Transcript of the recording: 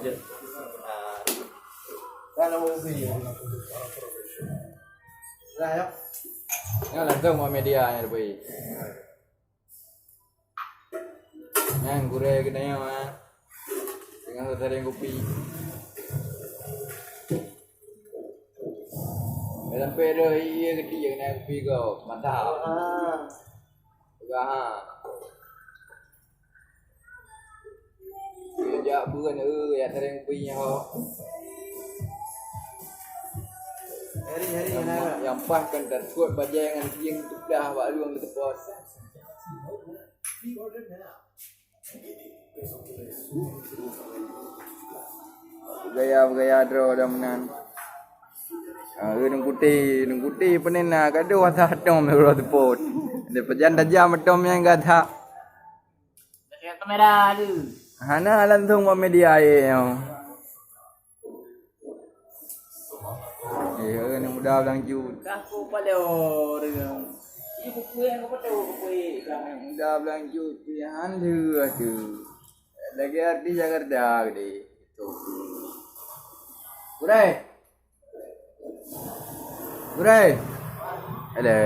Je. Kalau mau beli. Lah yuk. Nga langsung mau media yang lebih. Yang gure kena mah. Dengan sering kopi. Sampai dah iya kecil yang naik kopi kau mantap. Gah. Dia bukan ya sering kopi nya ho. Hari-hari yang pas kan terkuat bajangan yang sudah bak luang ke tempat. Gaya draw dah menan. Nung putih penin na kado wata tom euro tepot. De pejan tajam tom yang gata. Dekat kamera tu. Hana langsung mau media yang. Ni muda Blang jut. Aku paleo dengan. Ibu kuih yang kau kuih. Muda Blang jut pilihan tu tu. Lagi arti Jakarta gede. Gure. Gure. Ada.